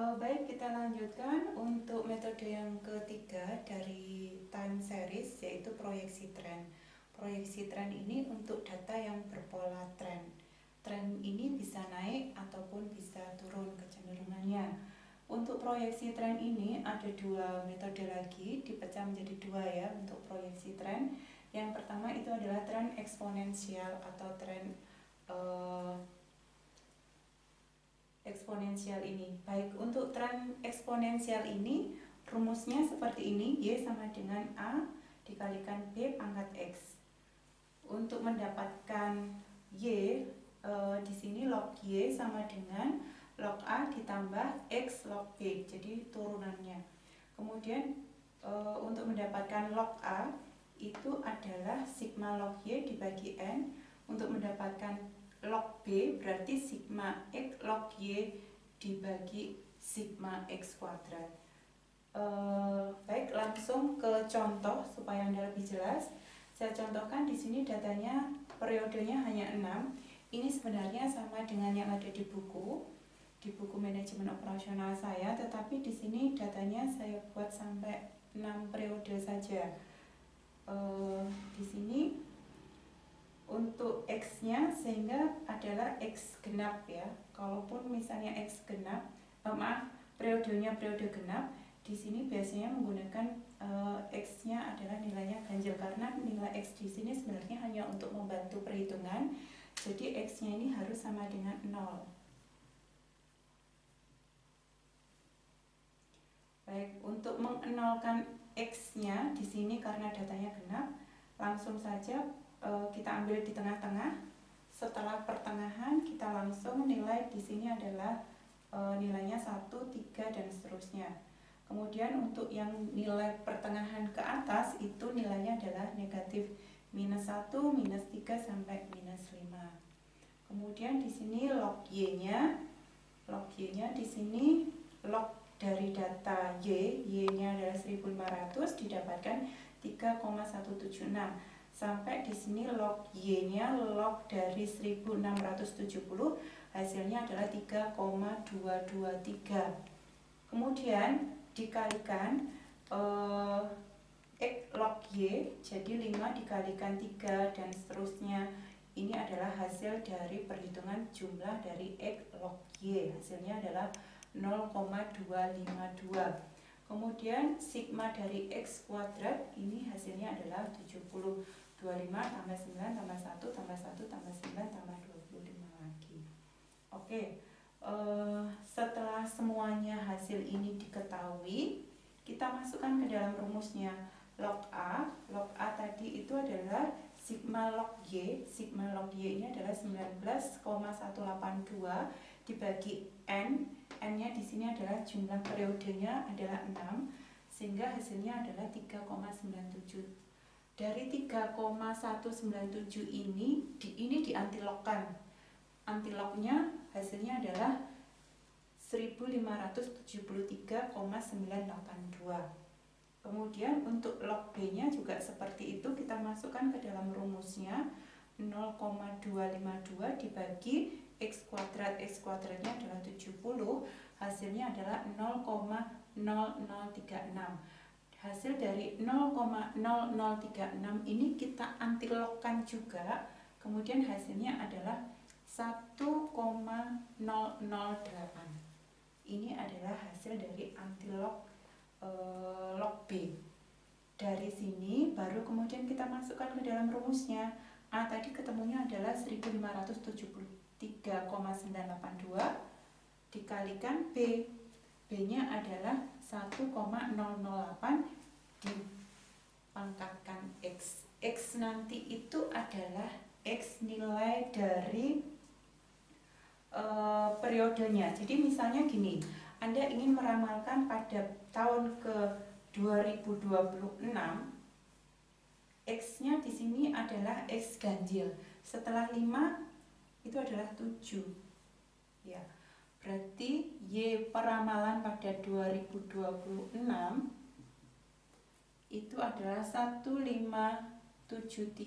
Baik, kita lanjutkan untuk metode yang ketiga dari time series, yaitu proyeksi tren. Proyeksi tren ini untuk data yang berpola tren. Tren ini bisa naik ataupun bisa turun kecenderungannya. Untuk proyeksi tren ini ada dua metode lagi, dipecah menjadi dua ya untuk proyeksi tren. Yang pertama itu adalah tren eksponensial atau tren eksponensial ini. Baik, untuk tren eksponensial ini rumusnya seperti ini, Y sama dengan A dikalikan B pangkat X. Untuk mendapatkan Y, di sini log Y sama dengan log A ditambah X log B, jadi turunannya. Kemudian untuk mendapatkan log A itu adalah sigma log Y dibagi N. Untuk mendapatkan log B berarti sigma X log Y dibagi sigma X kuadrat. Baik, langsung ke contoh supaya Anda lebih jelas. Saya contohkan di sini datanya, periodenya hanya 6. Ini sebenarnya sama dengan yang ada di buku manajemen operasional saya, tetapi di sini datanya saya buat sampai 6 periode saja. Di sini untuk X-nya sehingga adalah X genap ya. Kalaupun misalnya X genap, periodenya periode genap, di sini biasanya menggunakan X-nya adalah nilainya ganjil karena nilai X di sini sebenarnya hanya untuk membantu perhitungan. Jadi X-nya ini harus sama dengan 0. Baik, untuk mengenolkan X-nya di sini karena datanya genap, langsung saja kita ambil di tengah-tengah. Setelah pertengahan kita langsung nilai di sini adalah nilainya 1, 3 dan seterusnya. Kemudian untuk yang nilai pertengahan ke atas itu nilainya adalah negatif -1, -3 sampai -5. Kemudian di sini log Y-nya di sini log dari data Y-nya adalah 1500 didapatkan 3,176. Sampai di sini log Y-nya log dari 1670 hasilnya adalah 3,223. Kemudian dikalikan X log Y, jadi 5 dikalikan 3 dan seterusnya. Ini adalah hasil dari perhitungan jumlah dari X log Y. Hasilnya adalah 0,252. Kemudian sigma dari X kuadrat ini hasilnya adalah 70. 25 tambah 9 tambah 1 tambah 1 tambah 9 tambah 25 lagi. Oke. Setelah semuanya hasil ini diketahui, kita masukkan ke dalam rumusnya. Log A tadi itu adalah sigma log Y. Sigma log Y ini adalah 19,182 dibagi N. N-nya di sini adalah jumlah periodenya adalah 6, sehingga hasilnya adalah 3,97. Dari 3,197 ini diantilogkan. Antilognya hasilnya adalah 1573,982. Kemudian untuk log B-nya juga seperti itu, kita masukkan ke dalam rumusnya 0,252 dibagi X kuadrat. X kuadratnya adalah 70, hasilnya adalah 0,0036. Hasil dari 0,0036 ini kita antilogkan juga, kemudian hasilnya adalah 1,008. Ini adalah hasil dari antilog log B. Dari sini baru kemudian kita masukkan ke dalam rumusnya. A tadi ketemunya adalah 1573,982 dikalikan B. B-nya adalah 1,008 dipangkatkan X. X nanti itu adalah X nilai dari periodenya. Jadi misalnya gini, Anda ingin meramalkan pada tahun ke 2026, X-nya di sini adalah X ganjil. Setelah 5 itu adalah 7. Ya. Berarti Y peramalan pada 2026 itu adalah 1573,982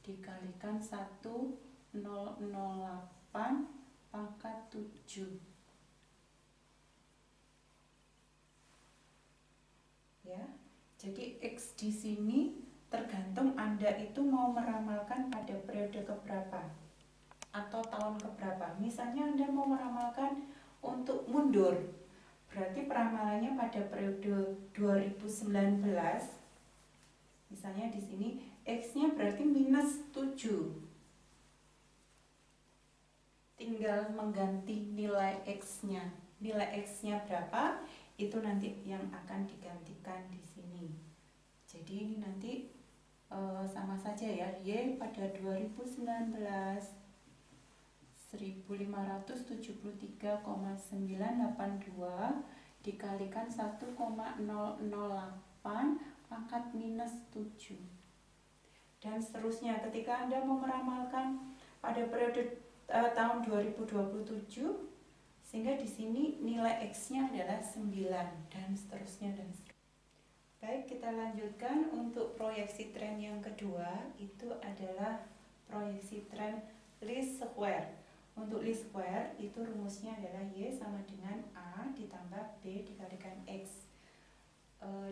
dikalikan 1008 pangkat 7. Ya. Jadi X di sini tergantung Anda itu mau meramalkan pada periode keberapa atau tahun keberapa. Misalnya Anda mau meramalkan untuk mundur, berarti peramalannya pada periode 2019. Misalnya di sini X-nya berarti minus 7. Tinggal mengganti nilai X-nya. Nilai X-nya berapa? Itu nanti yang akan digantikan di sini. Jadi ini nanti sama saja ya, Y pada 2019 1573,982 dikalikan 1,008 pangkat minus 7. Dan seterusnya ketika Anda mau meramalkan pada periode tahun 2027, sehingga di sini nilai X-nya adalah 9 dan seterusnya dan seterusnya. Baik, kita lanjutkan untuk proyeksi tren yang kedua, itu adalah proyeksi tren least square. Untuk least square itu rumusnya adalah Y sama dengan A ditambah B dikalikan X.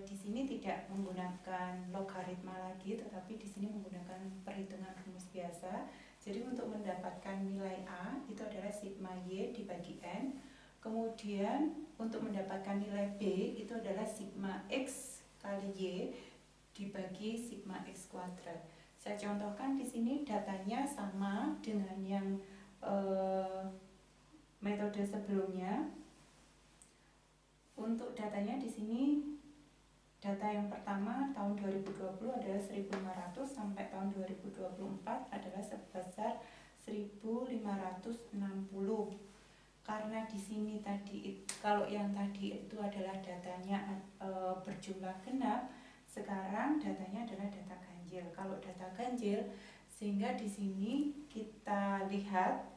Di sini tidak menggunakan logaritma lagi, tetapi di sini menggunakan perhitungan rumus biasa. Jadi untuk mendapatkan nilai A itu adalah sigma Y dibagi N. Kemudian untuk mendapatkan nilai B itu adalah sigma X kali Y dibagi sigma X kuadrat. Saya contohkan di sini datanya sama dengan yang metode sebelumnya. Untuk datanya di sini, data yang pertama tahun 2020 adalah 1.500 sampai tahun 2024 adalah sebesar 1.560. Karena di sini tadi, kalau yang tadi itu adalah datanya berjumlah genap, sekarang datanya adalah data ganjil. Kalau data ganjil, sehingga di sini kita lihat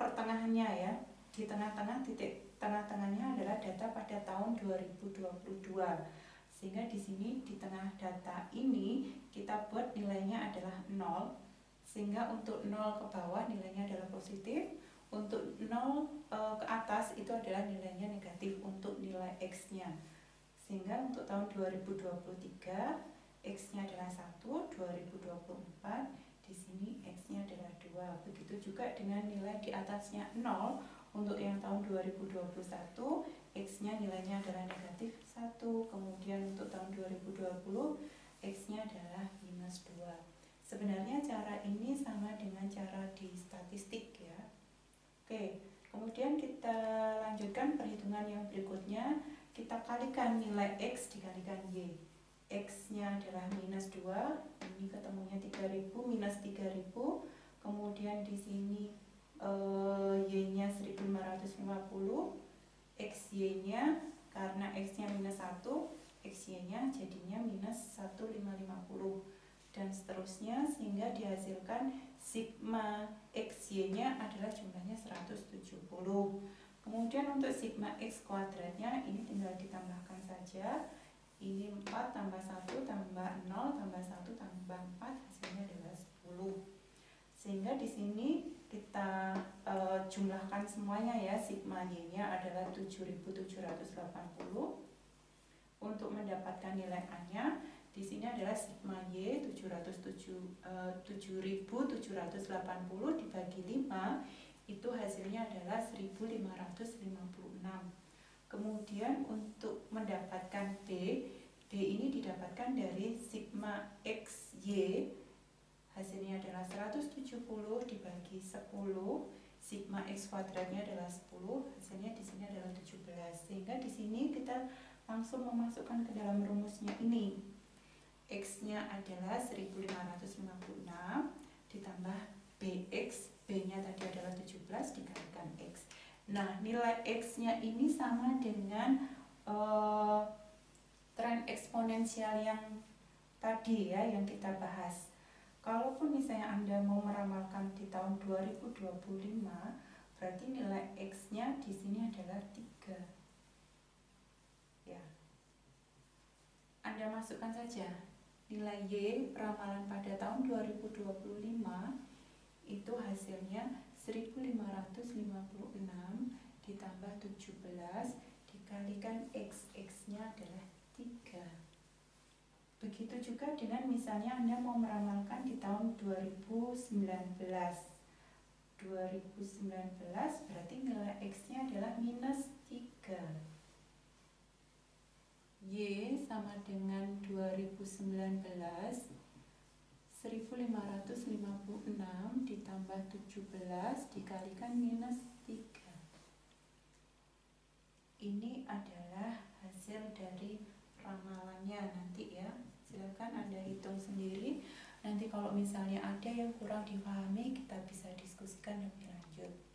pertengahannya ya. Di tengah-tengah, titik tengah-tengahnya adalah data pada tahun 2022. Sehingga di sini di tengah data ini kita buat nilainya adalah 0. Sehingga untuk 0 ke bawah nilainya adalah positif, untuk 0 ke atas itu adalah nilainya negatif untuk nilai X-nya. Sehingga untuk tahun 2023 X-nya adalah 1, 2024 di sini X-nya adalah 2. Begitu juga dengan nilai di atasnya 0, untuk yang tahun 2021 X-nya nilainya adalah negatif 1, kemudian untuk tahun 2020 X-nya adalah minus 2. Sebenarnya cara ini sama dengan cara di statistik ya. Oke, kemudian kita lanjutkan perhitungan yang berikutnya. Kita kalikan nilai X dikalikan Y. X-nya adalah minus 2, ini ketemunya 3000 minus 3000. Kemudian di sini Y-nya 1550, XY-nya karena X-nya minus 1, XY-nya jadinya minus 1550. Dan seterusnya sehingga dihasilkan sigma XY-nya adalah jumlahnya 170. Kemudian untuk sigma X kuadratnya ini tinggal ditambahkan saja. Ini 4 tambah 1 tambah 0 tambah 1 tambah 4 hasilnya adalah 10. Sehingga di sini kita jumlahkan semuanya ya. Sigma Y-nya adalah 7780. Untuk mendapatkan nilai A-nya di sini adalah sigma Y 7780 dibagi 5, itu hasilnya adalah 1556. Kemudian untuk mendapatkan B ini didapatkan dari sigma XY, hasilnya adalah 170 dibagi 10, sigma X kuadratnya adalah 10, hasilnya di sini adalah 17. Sehingga di sini kita langsung memasukkan ke dalam rumusnya ini. X-nya adalah 1556 ditambah BX, B-nya tadi adalah 17 dikalikan X. Nah, nilai X-nya ini sama dengan tren eksponensial yang tadi ya, yang kita bahas. Kalaupun misalnya Anda mau meramalkan di tahun 2025, berarti nilai X-nya di sini adalah 3. Ya. Anda masukkan saja nilai Y ramalan pada tahun 2025 itu hasilnya 1556 ditambah 17 dikalikan X. X-nya adalah 3. Begitu juga dengan misalnya Anda mau meramalkan di tahun 2019. 2019 berarti nilai X-nya adalah minus 3. Y sama dengan 2019 1556 ditambah 17 dikalikan minus 3. Ini adalah hasil dari ramalannya nanti ya. Silakan Anda hitung sendiri. Nanti kalau misalnya ada yang kurang dipahami, kita bisa diskusikan lebih lanjut.